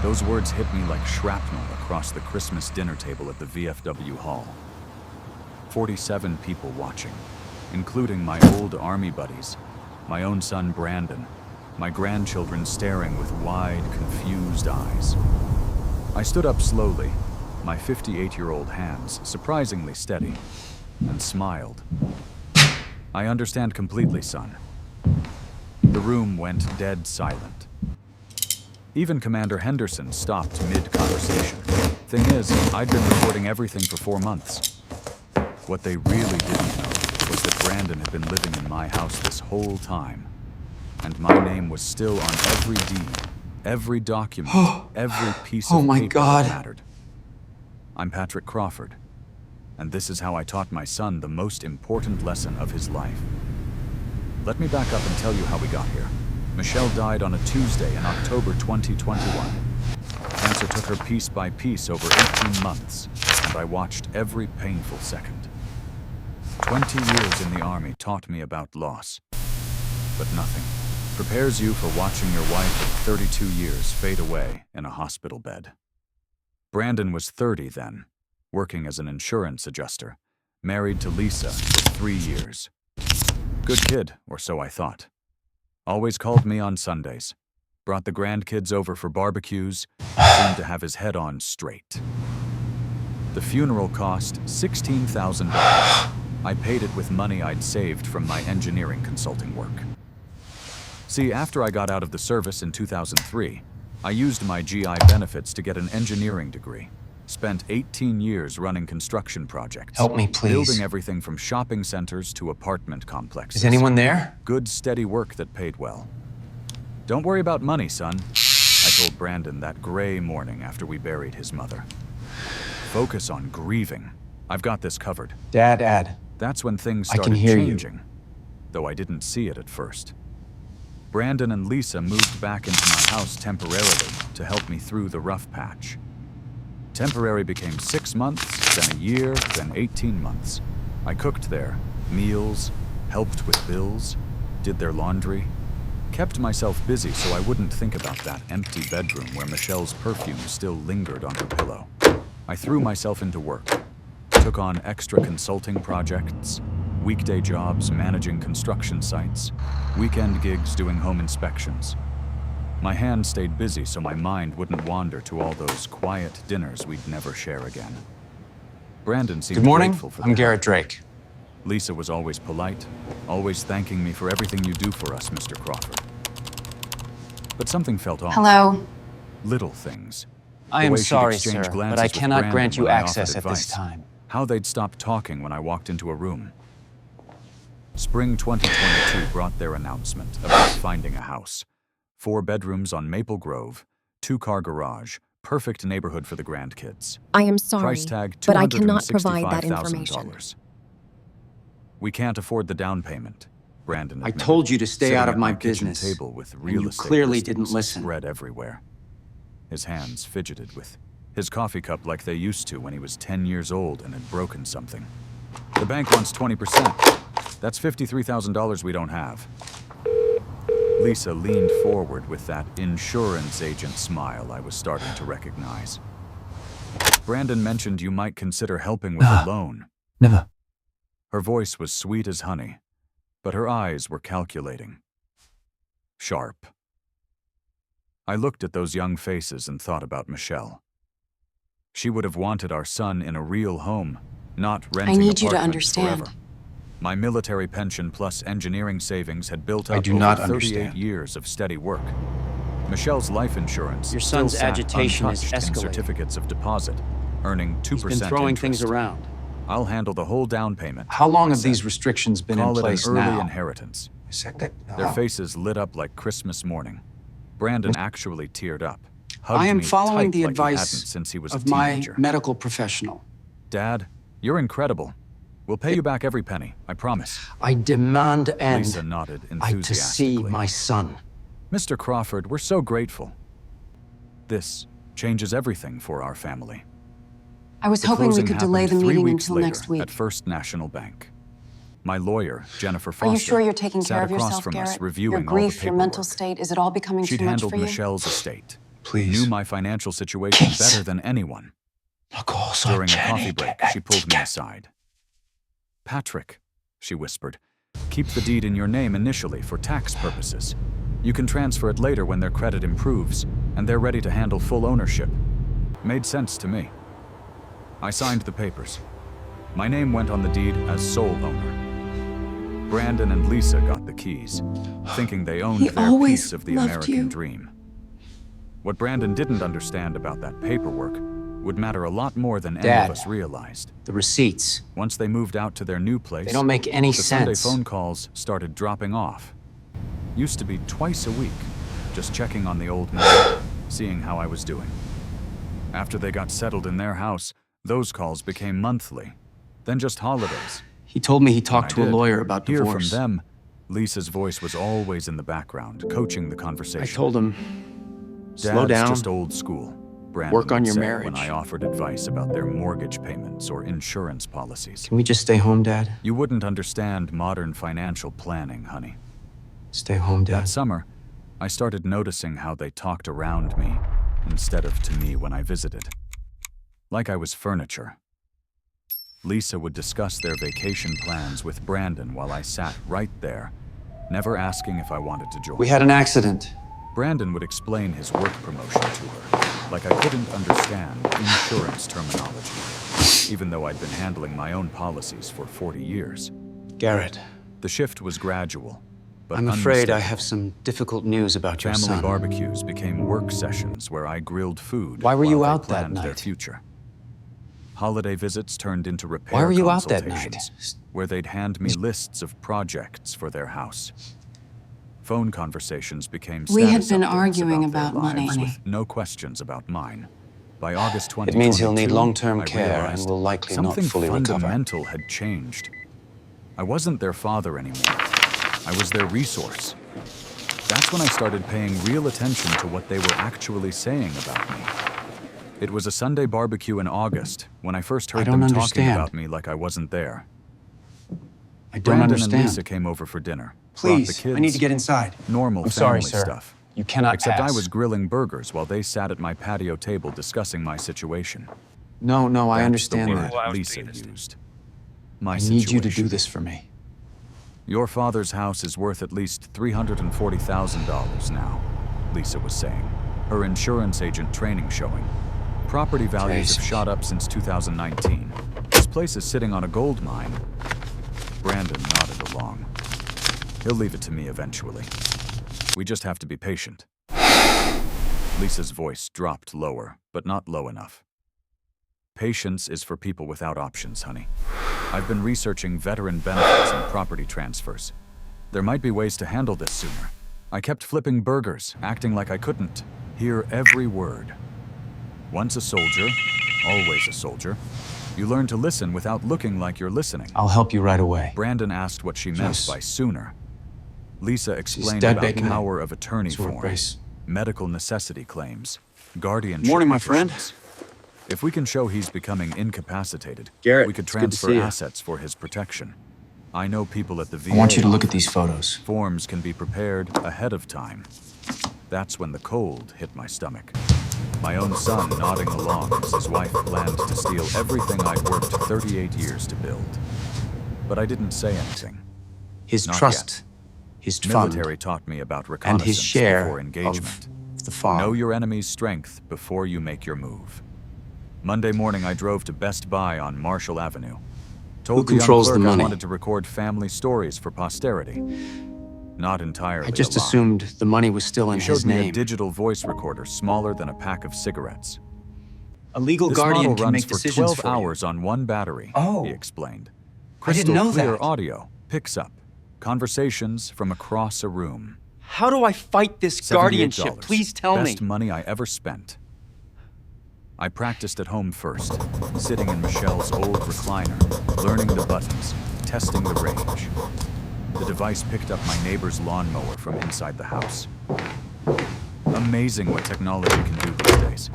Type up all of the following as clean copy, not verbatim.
Those words hit me like shrapnel across the Christmas dinner table at the VFW hall. 47 people watching, including my old army buddies, my own son Brandon, my grandchildren staring with wide, confused eyes. I stood up slowly, my 58-year-old hands surprisingly steady, and smiled. I understand completely, son. The room went dead silent. Even Commander Henderson stopped mid-conversation. Thing is, I'd been reporting everything for 4 months. What they really didn't know was that Brandon had been living in my house this whole time, and my name was still on every deed, every document, every piece of paper that mattered. I'm Patrick Crawford, and this is how I taught my son the most important lesson of his life. Let me back up and tell you how we got here. Michelle died on a Tuesday in October 2021. Cancer took her piece by piece over 18 months, and I watched every painful second. 20 years in the Army taught me about loss, but nothing prepares you for watching your wife of 32 years fade away in a hospital bed. Brandon was 30 then, working as an insurance adjuster, married to Lisa for 3 years. Good kid, or so I thought. Always called me on Sundays, brought the grandkids over for barbecues, seemed to have his head on straight. The funeral cost $16,000. I paid it with money I'd saved from my engineering consulting work. See, after I got out of the service in 2003, I used my GI benefits to get an engineering degree. Spent 18 years running construction projects. Help me, please. Building everything from shopping centers to apartment complexes. Is anyone there? Good, steady work that paid well. Don't worry about money, son, I told Brandon that gray morning after we buried his mother. Focus on grieving. I've got this covered. Dad. That's when things I can started hear changing, though I didn't see it at first. Brandon and Lisa moved back into my house temporarily to help me through the rough patch. Temporary became 6 months, then a year, then 18 months. I cooked there, meals, helped with bills, did their laundry, kept myself busy so I wouldn't think about that empty bedroom where Michelle's perfume still lingered on her pillow. I threw myself into work, took on extra consulting projects, weekday jobs managing construction sites, weekend gigs doing home inspections. My hands stayed busy so my mind wouldn't wander to all those quiet dinners we'd never share again. Brandon seemed grateful for that. I'm Garrett Drake. Lisa was always polite, always thanking me for everything you do for us, Mr. Crawford. But something felt off. Hello. Little things. I am sorry, sir, but I cannot grant you access at this time. How they'd stop talking when I walked into a room. Spring 2022 brought their announcement about finding a house. 4 bedrooms on Maple Grove, 2-car garage, perfect neighborhood for the grandkids. I am sorry, Price tag but I cannot provide that information. $265,000. We can't afford the down payment, Brandon admitted, I told you to stay out of sitting my at my kitchen business, table with and real you estate clearly listings didn't listen. spread everywhere. His hands fidgeted with his coffee cup like they used to when he was 10 years old and had broken something. The bank wants 20%. That's $53,000 we don't have. Lisa leaned forward with that insurance agent smile I was starting to recognize. Brandon mentioned you might consider helping with a loan. Never. Her voice was sweet as honey, but her eyes were calculating. Sharp. I looked at those young faces and thought about Michelle. She would have wanted our son in a real home, not renting I need you to apartments understand. forever. My military pension plus engineering savings had built up I do over not 38 understand. years of steady work. Michelle's life insurance Your still son's sat agitation is untouched in escalating. certificates of deposit, earning 2% He's been throwing interest. things around. I'll handle the whole down payment. How long I have these said. restrictions been Call in place it an early now? inheritance. Second? Their faces lit up like Christmas morning. Brandon actually teared up. Hugged I am me following tight the like he hadn't advice since he was of a my teenager. medical professional. Dad, you're incredible. We'll pay you back every penny, I promise. I demand Lisa end. nodded I to see enthusiastically. my son. Mr. Crawford, we're so grateful. This changes everything for our family. I was The hoping we closing could delay the happened 3 meeting weeks until later next week. at First National Bank. My lawyer, Jennifer Foster, Are you sure you're taking sat care of across yourself, from us Garrett? reviewing Your grief, all the your mental paperwork. state, is it all becoming She'd too much handled for you? Michelle's estate. Please. knew my financial situation better than anyone. During a coffee break, she pulled me aside. "Patrick," she whispered, "keep the deed in your name initially for tax purposes. You can transfer it later when their credit improves, and they're ready to handle full ownership." Made sense to me. I signed the papers. My name went on the deed as sole owner. Brandon and Lisa got the keys, thinking they owned their piece of the American dream. What Brandon didn't understand about that paperwork would matter a lot more than any of us realized. The receipts. Once they moved out to their new place, They don't make any the Sunday sense. phone calls started dropping off. Used to be twice a week, just checking on the old man, seeing how I was doing. After they got settled in their house, those calls became monthly, then just holidays. He told me he talked to When I a did lawyer about hear divorce. from them, Lisa's voice was always in the background, coaching the conversation. I told him, Dad's slow down. just old school. Brandon Work on would your say marriage. when I offered advice about their mortgage payments or insurance policies. Can we just stay home, Dad? You wouldn't understand modern financial planning, honey. Stay home, Dad. That summer, I started noticing how they talked around me instead of to me when I visited. Like I was furniture. Lisa would discuss their vacation plans with Brandon while I sat right there, never asking if I wanted to join. We had an accident. Brandon would explain his work promotion to her, like I couldn't understand insurance terminology, even though I'd been handling my own policies for 40 years. Garrett, The shift was gradual, but I'm afraid I unmistakable. have some difficult news about your Family son. barbecues became work sessions where I grilled food. Why were you while they out that planned their night? future. Holiday visits turned into repair Why were you out that consultations, night? where they'd hand me lists of projects for their house. Phone conversations became We had status been updates arguing their about lives money. with no questions about mine. By August It 2022, means he'll need long-term I care and realized will likely not something fully recover. fundamental had changed. I wasn't their father anymore. I was their resource. That's when I started paying real attention to what they were actually saying about me. It was a Sunday barbecue in August when I first heard don't them talking understand. about me like I wasn't there. I don't Brandon understand. and Lisa came over for dinner. brought the Please, kids, I need to get inside. normal I'm family sorry, sir. stuff. You cannot Except pass. I was grilling burgers while they sat at my patio table discussing my situation. No, I That's understand the that. word Lisa used. My I need you to situation. do this for me. Your father's house is worth at least $340,000 now, Lisa was saying, her insurance agent training showing. Property values have shot up since 2019. This place is sitting on a gold mine. Brandon nodded along. He'll leave it to me eventually. We just have to be patient. Lisa's voice dropped lower, but not low enough. Patience is for people without options, honey. I've been researching veteran benefits and property transfers. There might be ways to handle this sooner. I kept flipping burgers, acting like I couldn't hear every word. Once a soldier, always a soldier. You learn to listen without looking like you're listening. I'll help you right away. Brandon asked what she meant Yes. by sooner. Lisa explained dead about bacon. power of attorney Sort of forms, race. medical necessity claims, guardianship Morning, my friend. petitions. If we can show he's becoming incapacitated, Garrett, we could it's good to transfer see you. assets for his protection. I know people at the VA. I want you to look at these photos. Forms can be prepared ahead of time. That's when the cold hit my stomach. My own son nodding along as his wife planned to steal everything I'd worked 38 years to build. But I didn't say anything. His Not trust, his fund, Military taught me about and reconnaissance his share before engagement. of the farm. Know your enemy's strength before you make your move. Monday morning, I drove to Best Buy on Marshall Avenue. Told the young controls the clerk money? I wanted to record family stories for posterity. Not entirely I just a lie. assumed the money was still in He his showed me a name. digital voice recorder smaller than a pack of cigarettes. A legal This guardian model can runs make for decisions 12 for you. hours on one battery, Oh. he explained. I Crystal didn't know clear that. audio picks up conversations from across a room. How do I fight this $78. guardianship? Please tell me. Best money I ever spent. I practiced at home first, sitting in Michelle's old recliner, learning the buttons, testing the range. The device picked up my neighbor's lawnmower from inside the house. Amazing what technology can do these days.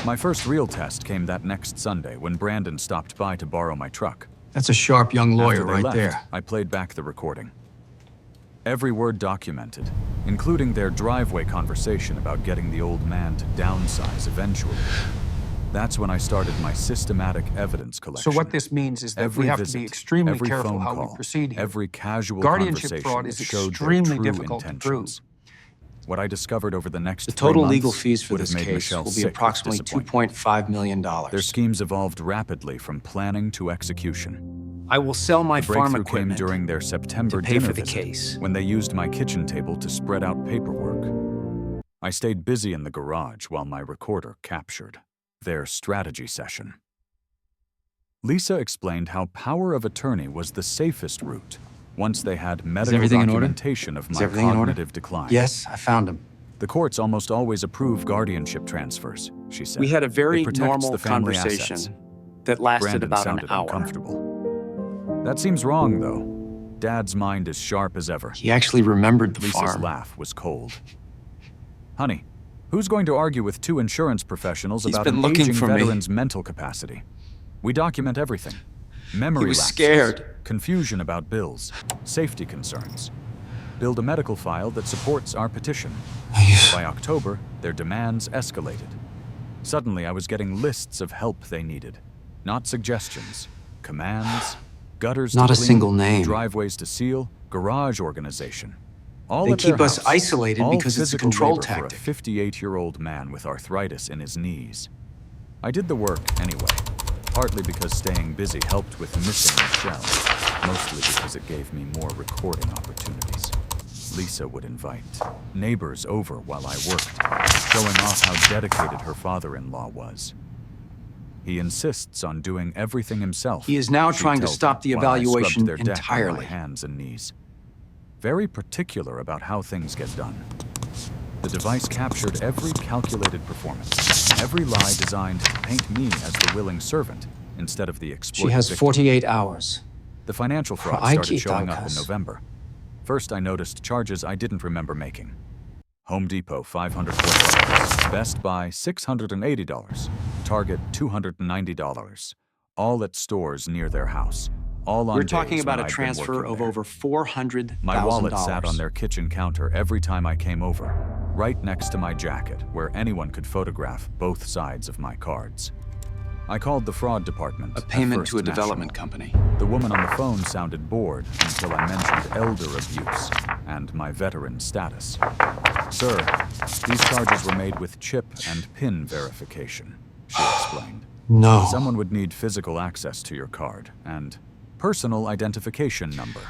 My first real test came that next Sunday when Brandon stopped by to borrow my truck. That's a sharp young lawyer After they right left, there. I played back the recording. Every word documented, including their driveway conversation about getting the old man to downsize eventually. That's when I started my systematic evidence collection. So what this means is that we have to be extremely careful how we proceed here. Every casual Guardianship conversation fraud is that showed extremely their true difficult to intentions. What I discovered over the next The 3 total months legal fees for would have this made case Michelle will be sick with approximately disappointment. $2.5 million. Their schemes evolved rapidly from planning to execution. I will sell my The farm breakthrough came equipment during their September to pay dinner for the visit, case. when they used my kitchen table to spread out paperwork. I stayed busy in the garage while my recorder captured their strategy session. Lisa explained how power of attorney was the safest route once they had medical everything in order? documentation of Is my everything in order? cognitive decline. Yes, I found him. The courts almost always approve guardianship transfers, she said. We had a very It protects normal the family conversation assets. that lasted Brandon about an sounded hour. uncomfortable. That seems wrong, though. Dad's mind is sharp as ever. He actually remembered the Lisa's farm. laugh was cold. Honey, who's going to argue with 2 insurance professionals He's about been an looking aging for me. veteran's mental capacity? We document everything. Memory He was lapses, scared. confusion about bills, safety concerns. Build a medical file that supports our petition. By October, their demands escalated. Suddenly, I was getting lists of help they needed. Not suggestions, commands, gutters to Not a clean, single name. driveways to seal, garage organization. All They at their keep us house, isolated all because it's a physical control labor tactic. For a 58-year-old man with arthritis in his knees. I did the work anyway, partly because staying busy helped with missing Michelle, mostly because it gave me more recording opportunities. Lisa would invite neighbors over while I worked, showing off how dedicated her father-in-law was. He insists on doing everything himself. He is now she trying to tells stop me, the while I scrubbed evaluation their deck on my entirely. hands and knees. Very particular about how things get done. The device captured every calculated performance, every lie designed to paint me as the willing servant instead of the exploited She has victim. 48 hours. The financial fraud Ay, started showing up in quitas. November. First, I noticed charges I didn't remember making. Home Depot, $540. Best Buy, $680. Target, $290. All at stores near their house. All on We're talking days about when a I'd been transfer working of there. over $400,000. My wallet sat on their kitchen counter every time I came over, right next to my jacket, where anyone could photograph both sides of my cards. I called the fraud department. A at payment First to a National. development company. The woman on the phone sounded bored until I mentioned elder abuse and my veteran status. Sir, these charges were made with chip and PIN verification, she explained. No. Someone would need physical access to your card and personal identification number.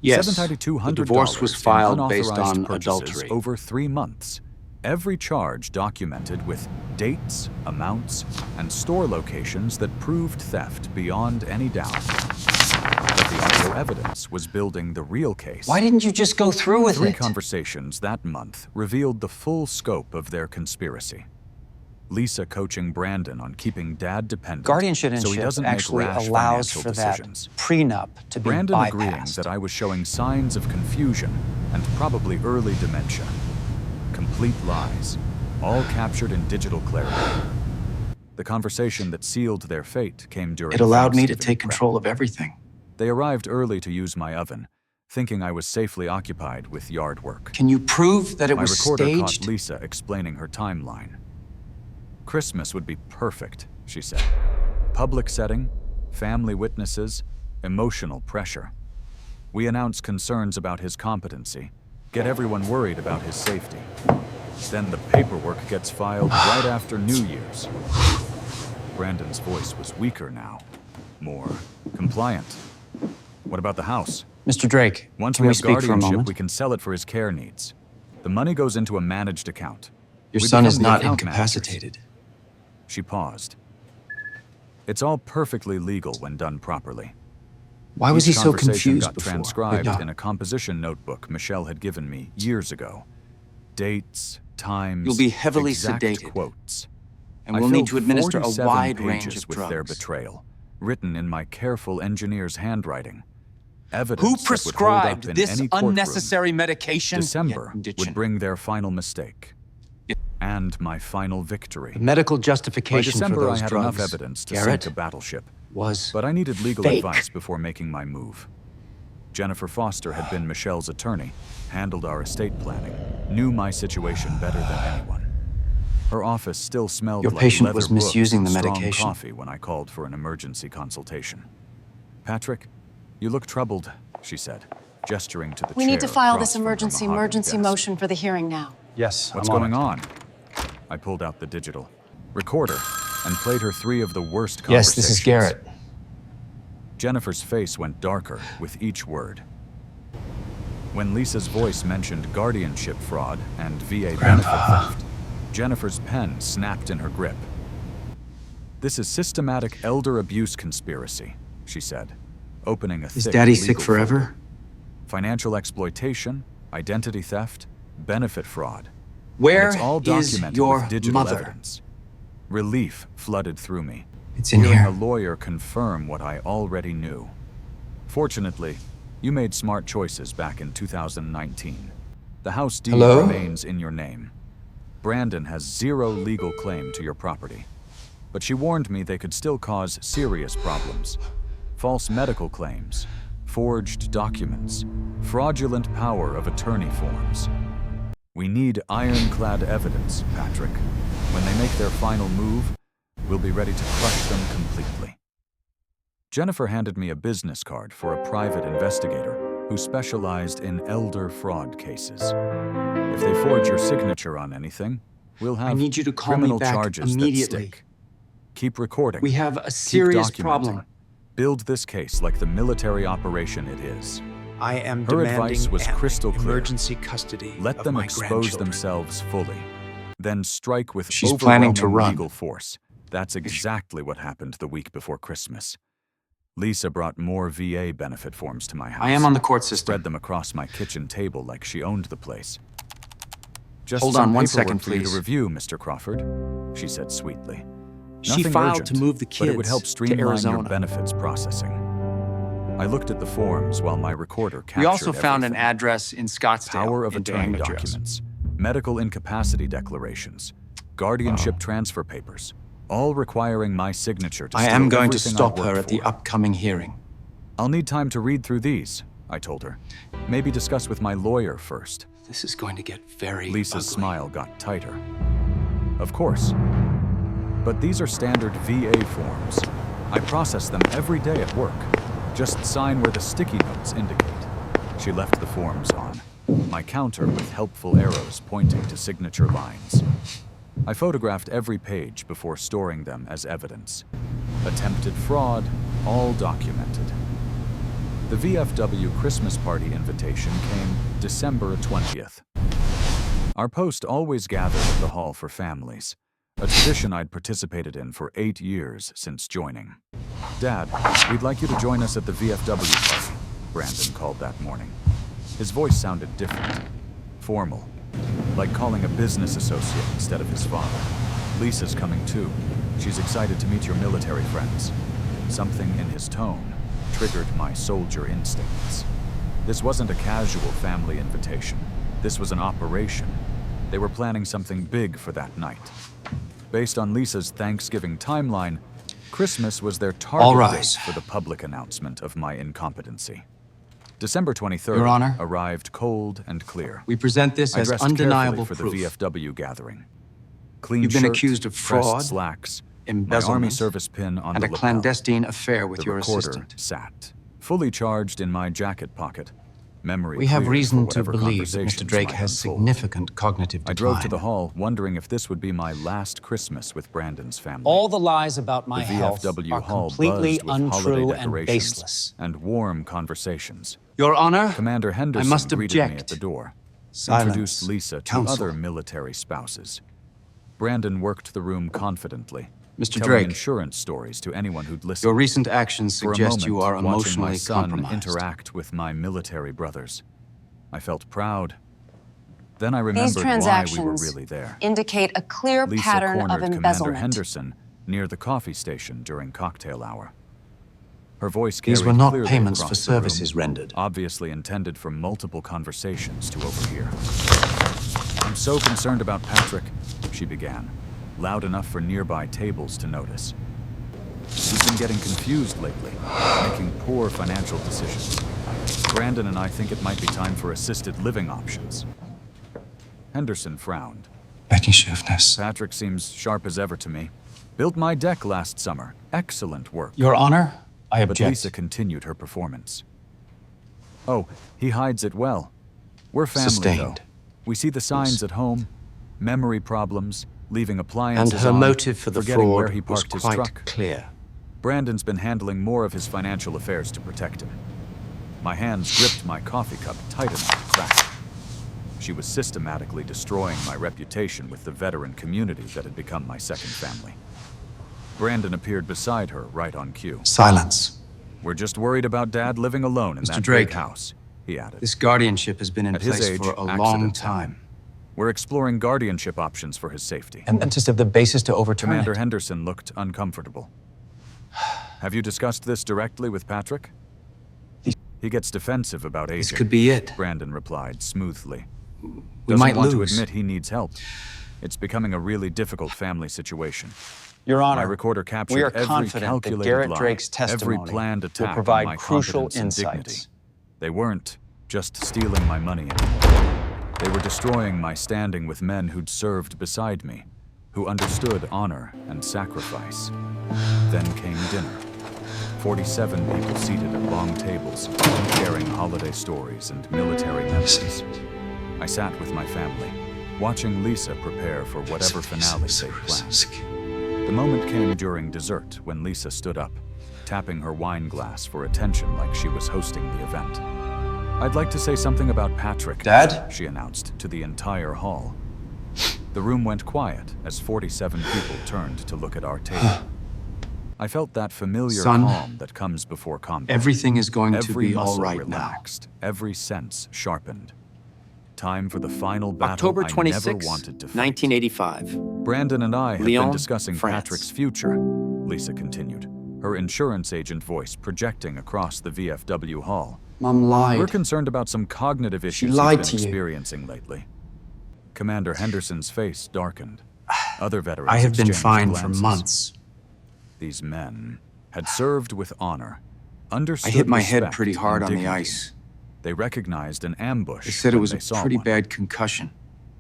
Yes, $7,200 the divorce was in filed based unauthorized on purchases adultery. over 3 months. Every charge documented with dates, amounts, and store locations that proved theft beyond any doubt. But the audio evidence was building the real case. Why didn't you just go through with 3 it? conversations that month revealed the full scope of their conspiracy. Lisa coaching Brandon on keeping Dad dependent Guardianship so he doesn't make actually rash allows financial for that decisions. prenup to be Brandon agreeing bypassed. that I was showing signs of confusion and probably early dementia. Complete lies, all captured in digital clarity. The conversation that sealed their fate came during It allowed me to Thanksgiving take prep. control of everything. They arrived early to use my oven, thinking I was safely occupied with yard work. Can you prove that it My was recorder staged? caught Lisa explaining her timeline. Christmas would be perfect, she said. Public setting, family witnesses, emotional pressure. We announce concerns about his competency, get everyone worried about his safety. Then the paperwork gets filed right after New Year's. Brandon's voice was weaker now, more compliant. What about the house? Mr. Drake, Once can we we have speak for a guardianship, moment? we can sell it for his care needs. The money goes into a managed account. Your We son become is the not account incapacitated. She paused. It's all perfectly legal when done properly. Why was he Each so conversation confused got before? transcribed Yeah. in a composition notebook Michelle had given me years ago. Dates, times, You'll be heavily exact sedated. quotes. And I we'll need filled to administer a 47 wide range pages of with their drugs. betrayal, written in my careful engineer's handwriting. Evidence Who that would hold prescribed up in this any courtroom. unnecessary medication? December Yeah, would bring their final mistake. And my final victory. The medical By justification for December, I those had drugs, enough evidence to Garrett, sink a battleship. was But I needed legal fake. advice before making my move. Jennifer Foster had been Michelle's attorney, handled our estate planning, knew my situation better than anyone. Her office still smelled Your like patient leather was books misusing and the strong medication. coffee when I called for an emergency consultation. "Patrick, you look troubled," she said, gesturing to the We chair need to file across this from her emergency mahogany desk. motion for the hearing now. Yes, "What's going on?" I pulled out the digital recorder and played her 3 of the worst conversations. Yes, this is Garrett. Jennifer's face went darker with each word. When Lisa's voice mentioned guardianship fraud and VA benefit theft, Jennifer's pen snapped in her grip. "This is systematic elder abuse conspiracy," she said, opening a Is thick Daddy legal sick forever? folder. "Financial exploitation, identity theft, benefit fraud. Where And it's all is documented your with digital mother? evidence." Relief flooded through me. It's in Hearing here. a lawyer confirm what I already knew. "Fortunately, you made smart choices back in 2019. The house deed Hello? remains in your name. Brandon has 0 legal claim to your property. But she warned me they could still cause serious problems. False medical claims, forged documents, fraudulent power of attorney forms. We need ironclad evidence, Patrick. When they make their final move, we'll be ready to crush them completely." Jennifer handed me a business card for a private investigator who specialized in elder fraud cases. "If they forge your signature on anything, we'll have I need you to call me criminal back charges immediately. that stick. Keep recording. We have a Keep serious documenting. problem. Build this case like the military operation it is." I am Her demanding advice was crystal clear. emergency custody Let of them my expose grandchildren. themselves fully. Then strike with She's planning to overwhelming run. legal force. That's exactly what happened the week before Christmas. Lisa brought more VA benefit forms to my house. I am on the court system. Spread them across my kitchen table like she owned the place. "Just Hold some on one paperwork second, for you to please. review, Mr. Crawford," she said sweetly. She "Nothing filed urgent, to move the but it would kids help to streamline your Arizona. benefits processing." I looked at the forms while my recorder captured We also found an everything. address in Scottsdale. Power of in attorney Daniel. documents, medical incapacity declarations, guardianship transfer papers, all requiring my signature to I steal am going to everything I stop her worked at the for. upcoming hearing. "I'll need time to read through these," I told her. "Maybe discuss with my lawyer first." This is going to get very Lisa's ugly. smile got tighter. "Of course. But these are standard VA forms. I process them every day at work. Just sign where the sticky notes indicate." She left the forms on my counter with helpful arrows pointing to signature lines. I photographed every page before storing them as evidence. Attempted fraud, all documented. The VFW Christmas party invitation came December 20th. Our post always gathered at the hall for families, a tradition I'd participated in for 8 years since joining. "Dad, we'd like you to join us at the VFW party," Brandon called that morning. His voice sounded different, formal, like calling a business associate instead of his father. "Lisa's coming too. She's excited to meet your military friends." Something in his tone triggered my soldier instincts. This wasn't a casual family invitation. This was an operation. They were planning something big for that night. Based on Lisa's Thanksgiving timeline, Christmas was their All target rise. date for the public announcement of my incompetency. December 23rd Your Honor, arrived cold and clear. We present this I as dressed undeniable carefully for proof. the VFW gathering. Clean You've been shirt, accused of pressed fraud, slacks, my embezzlement, army service pin on and the a lapel. clandestine affair with The your recorder assistant. sat, fully charged in my jacket pocket. Memory We have cleared reason for to whatever believe that Mr. conversations Drake might has unfold. significant cognitive I decline. drove to the hall, wondering if this would be my last Christmas with Brandon's family. All the lies about my The health VFW are hall completely buzzed with holiday untrue and decorations baseless. and warm conversations. Your Honor, Commander Henderson must greeted me at object. the door. Silence. Introduced Lisa to Counsel. other military spouses. Brandon worked the room confidently, Mr. telling Drake, insurance stories to anyone who'd listen. your recent actions For a suggest you moment, are watching my emotionally son compromised. interact with my military brothers, I felt proud. Then I remembered These why we were transactions really there. indicate a clear Lisa pattern cornered of Commander embezzlement. Henderson near the coffee station during cocktail hour. Her voice These carried were not clearly payments across for the room, services rendered. obviously intended for multiple conversations to overhear. "I'm so concerned about Patrick," she began, loud enough for nearby tables to notice. "He's been getting confused lately, making poor financial decisions. Brandon and I think it might be time for assisted living options. Henderson frowned. Patrick seems sharp as ever to me. Built my deck last summer. Excellent work. Your Honor, I But object. Lisa continued her performance. Oh, he hides it well. We're family, Sustained. though. We see the signs at home. Memory problems, leaving appliances And her on, motive for the forgetting where fraud he was parked his quite truck. clear. Brandon's been handling more of his financial affairs to protect him. My hands gripped my coffee cup tight enough to crack. She was systematically destroying my reputation with the veteran community that had become my second family. Brandon appeared beside her, right on cue. Silence. We're just worried about Dad living alone in Mr. that Drake, big house, he added. This guardianship has been in At his place age, for a long accidents time. happen. We're exploring guardianship options for his safety. And that's just the basis to overturn Commander it. Henderson looked uncomfortable. Have you discussed this directly with Patrick? He gets defensive about aging. This could be it. Brandon replied smoothly. We Doesn't might want lose. to admit he needs help. It's becoming a really difficult family situation. Your My Honor, recorder captured we are every confident that calculated Garrett lie, Drake's every testimony planned will attack provide on my crucial competence and insights. dignity. They weren't just stealing my money anymore. They were destroying my standing with men who'd served beside me, who understood honor and sacrifice. Then came dinner. 47 people seated at long tables, sharing holiday stories and military memories. I sat with my family, watching Lisa prepare for whatever finale they planned. The moment came during dessert when Lisa stood up, tapping her wine glass for attention like she was hosting the event. I'd like to say something about Patrick, Dad? she announced to the entire hall. The room went quiet as 47 people turned to look at our table. I felt that familiar Son, calm that comes before combat. Everything is going to Every be all muscle right relaxed, every sense sharpened. Time for the final battle October I 26, never wanted to fight. 1985. Brandon and I have been Lyon, discussing France. Patrick's future, Lisa continued, her insurance agent voice projecting across the VFW hall. Mom lied. We're concerned about some cognitive issues lied he's to been you. experiencing lately. Commander Henderson's face darkened. Other veterans I have been exchanged fine for glances. months. These men had served with honor, understood I hit my head respect pretty hard and on the dignity. ice. They recognized an ambush. They said it when was they a saw pretty one. bad concussion.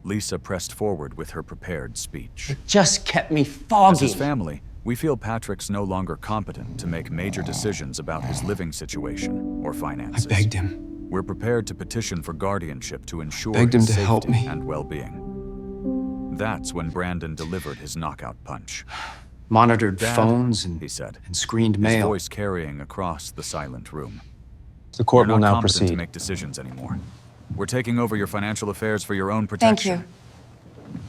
Lisa pressed forward with her prepared speech. Just kept me As foggy. his family, we feel Patrick's no longer competent to make major decisions about his living situation or I finances. begged him. We're prepared to petition for guardianship to ensure Begged him his to help safety me. and well-being. That's when Brandon delivered his knockout punch. Monitored Dad, phones he and said, screened his mail. voice carrying across the silent room. The court You're will not now competent proceed. to make decisions anymore. We're taking over your financial affairs for your own Thank protection. you.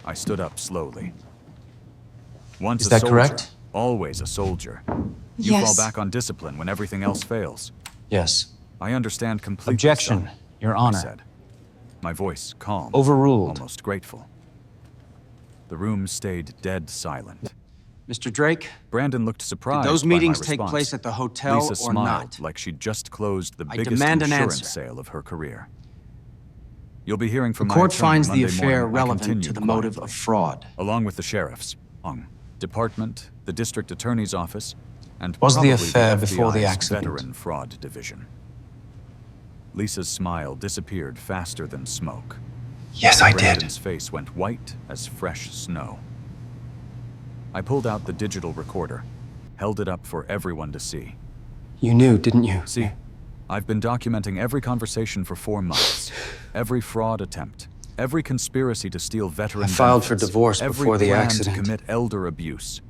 I stood up slowly. Once Is a that soldier, correct? always a soldier. You Yes. fall back on discipline when everything else fails. Yes. I understand completely. Objection, son, Your I Honor. said, my voice calm, Overruled. almost grateful. The room stayed dead silent. Mr. Drake, Brandon looked surprised. did those by my meetings take response. place at the hotel Lisa or smiled not? like she'd just closed the I biggest demand an insurance answer. sale of her career. You'll be hearing from The my court attorney finds the Monday affair morning. I relevant continued to the motive quietly, of fraud. along with the sheriff's, department, the district attorney's office, and Was the probably affair before the FBI's accident? Veteran Fraud Division. Lisa's smile disappeared faster than smoke. Yes, I did. Brandon's face went white as fresh snow. I pulled out the digital recorder, held it up for everyone to see. You knew, didn't you? See, I've been documenting every conversation for 4 months, every fraud attempt, every conspiracy to steal veteran I filed for benefits, divorce every before the plan accident. to commit elder abuse.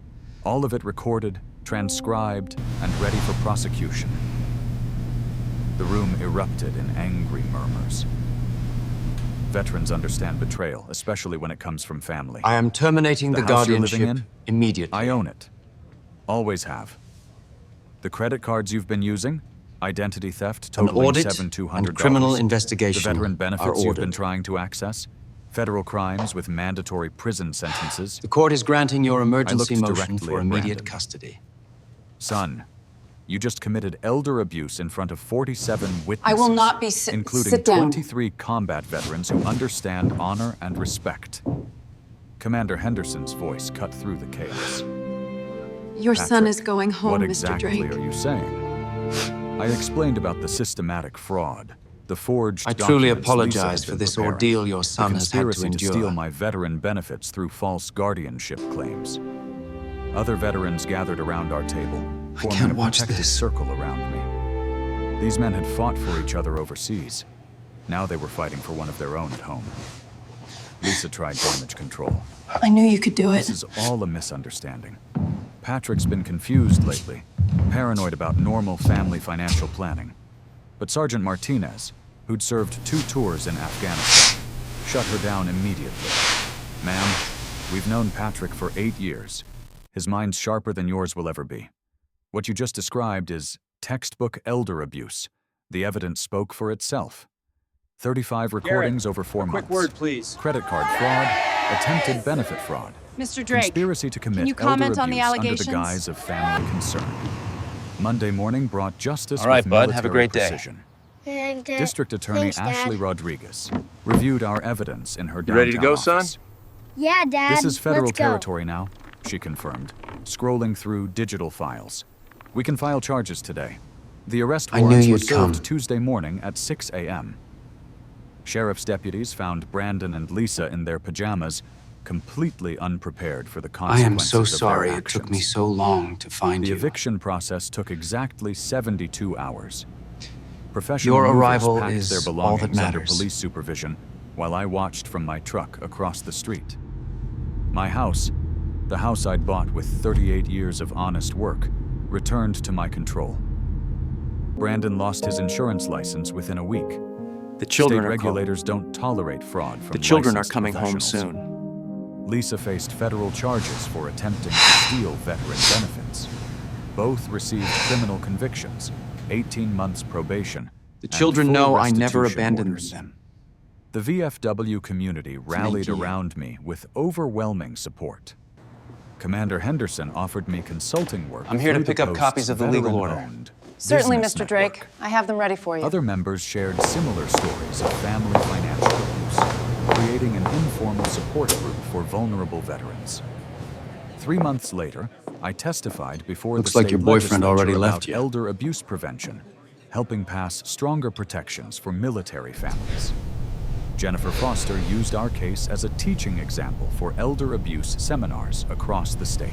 All of it recorded, transcribed, and ready for prosecution. The room erupted in angry murmurs. Veterans understand betrayal, especially when it comes from family. I am terminating the house you're living guardianship immediately. I own it. Always have. The credit cards you've been using, identity theft An totaling audit $7,200. and criminal The investigation veteran are benefits you've been ordered. trying to access, federal crimes with mandatory prison sentences. The court is granting your emergency looked motion directly for at immediate Brandon. custody. Son, you just committed elder abuse in front of 47 witnesses. I will not be including sit down. 23 combat veterans who understand honor and respect. Commander Henderson's voice cut through the chaos. Your son Patrick, is going home, what Mr. exactly Drake. are you saying? I explained about the systematic fraud, the forged I truly documents apologize Lisa had for been this preparing, ordeal your the son has had to conspiracy to endure. steal my veteran benefits through false guardianship claims. Other veterans gathered around our table, forming can't a watch protective this. circle around me. These men had fought for each other overseas. Now they were fighting for one of their own at home. Lisa tried damage control. I knew you could do it. This is all a misunderstanding. Patrick's been confused lately, paranoid about normal family financial planning. But Sergeant Martinez, who'd served 2 tours in Afghanistan, shut her down immediately. Ma'am, we've known Patrick for 8 years. His mind's sharper than yours will ever be. What you just described is textbook elder abuse. The evidence spoke for itself. 35 recordings over 4 months. Quick word, please. Credit card fraud, attempted benefit fraud. Mr. Drake, Conspiracy to commit can you elder comment on the abuse under the allegations? guise of family concern. Monday morning brought justice All right, with bud. Have a military great day. precision. And, District Attorney thanks, Dad. Ashley Rodriguez reviewed our evidence in her downtown ready to go, son? office. Yeah, Dad. This is federal let's go. territory now, she confirmed, scrolling through digital files. We can file charges today. The arrest I knew warrants were you'd come. served Tuesday morning at 6 a.m. Sheriff's deputies found Brandon and Lisa in their pajamas, completely unprepared for the I am consequences so of their sorry it took me actions. so long to find The you. eviction process took exactly 72 hours. Professional Your movers arrival packed is their all that belongings under matters. police supervision while I watched from my truck across the street. My house, the house I'd bought with 38 years of honest work, returned to my control. Brandon lost his insurance license within a week. The children State are regulators don't tolerate fraud from The children are licensed coming home professionals. soon. Lisa faced federal charges for attempting to steal veteran benefits. Both received criminal convictions, 18 months probation. The and children full know I never restitution abandoned orders. them. The VFW community rallied you. around me with overwhelming support. Commander Henderson offered me consulting work. I'm here to through the pick up post's copies of the legal order. veteran-owned Certainly, business Mr. Drake. network. I have them ready for you. Other members shared similar stories of family financial abuse, creating an informal support group for vulnerable veterans. 3 months later, I testified before Looks the like state your boyfriend already legislature left about you. elder abuse prevention, helping pass stronger protections for military families. Jennifer Foster used our case as a teaching example for elder abuse seminars across the state.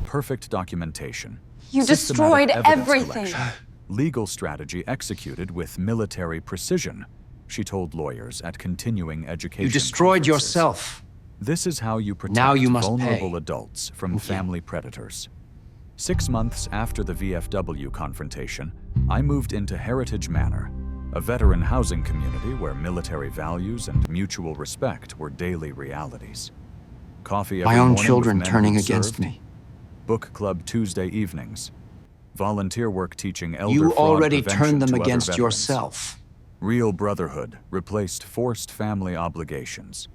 Perfect documentation. You systematic destroyed evidence everything. collection, legal strategy executed with military precision, she told lawyers at continuing education. You destroyed conferences. yourself. This is how you protect Now you must vulnerable pay. adults from Thank you. family predators. 6 months after the VFW confrontation, I moved into Heritage Manor, a veteran housing community where military values and mutual respect were daily realities. Coffee every My own morning with children men turning who against served, me. book club Tuesday evenings, volunteer work teaching elder You fraud already prevention turned them to other against veterans. yourself. Real brotherhood replaced forced family obligations.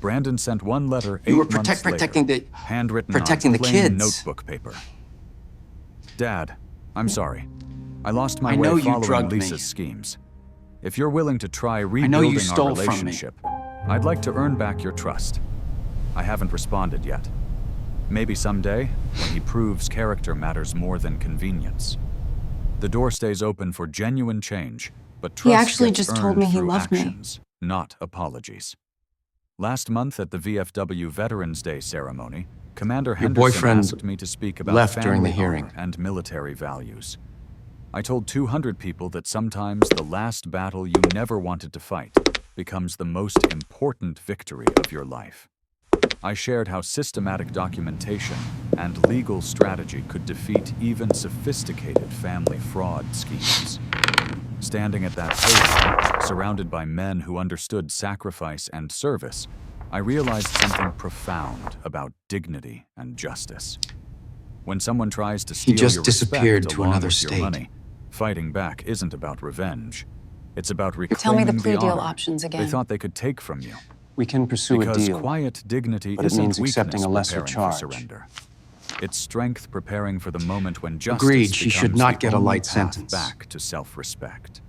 Brandon sent one letter 8 You were months protecting later, the- handwritten protecting on the plain kids. notebook paper. Dad, I'm sorry. I lost my I know way you following drugged me. Lisa's schemes. If you're willing to try know rebuilding you our stole from me. relationship, I'd like to earn back your trust. I haven't responded yet. Maybe someday, when he proves character matters more than convenience. The door stays open for genuine change, but trust actually gets just told earned me he through loved me. actions, not apologies. Last month at the VFW Veterans Day ceremony, Commander Henderson boyfriend asked me to speak about left during the family hearing. honor and military values. I told 200 people that sometimes the last battle you never wanted to fight becomes the most important victory of your life. I shared how systematic documentation and legal strategy could defeat even sophisticated family fraud schemes. Standing at that table, surrounded by men who understood sacrifice and service, I realized something profound about dignity and justice. When someone tries to steal just your disappeared respect to along another with your state. money, fighting back isn't about revenge. It's about reclaiming Tell me the plea deal honor options they again. thought they could take from you. We can pursue a Because deal. quiet dignity but it isn't means accepting weakness a lesser preparing for charge. surrender. It's strength preparing for the moment when justice Agreed, she should becomes not the get a only light path sentence. back to self-respect.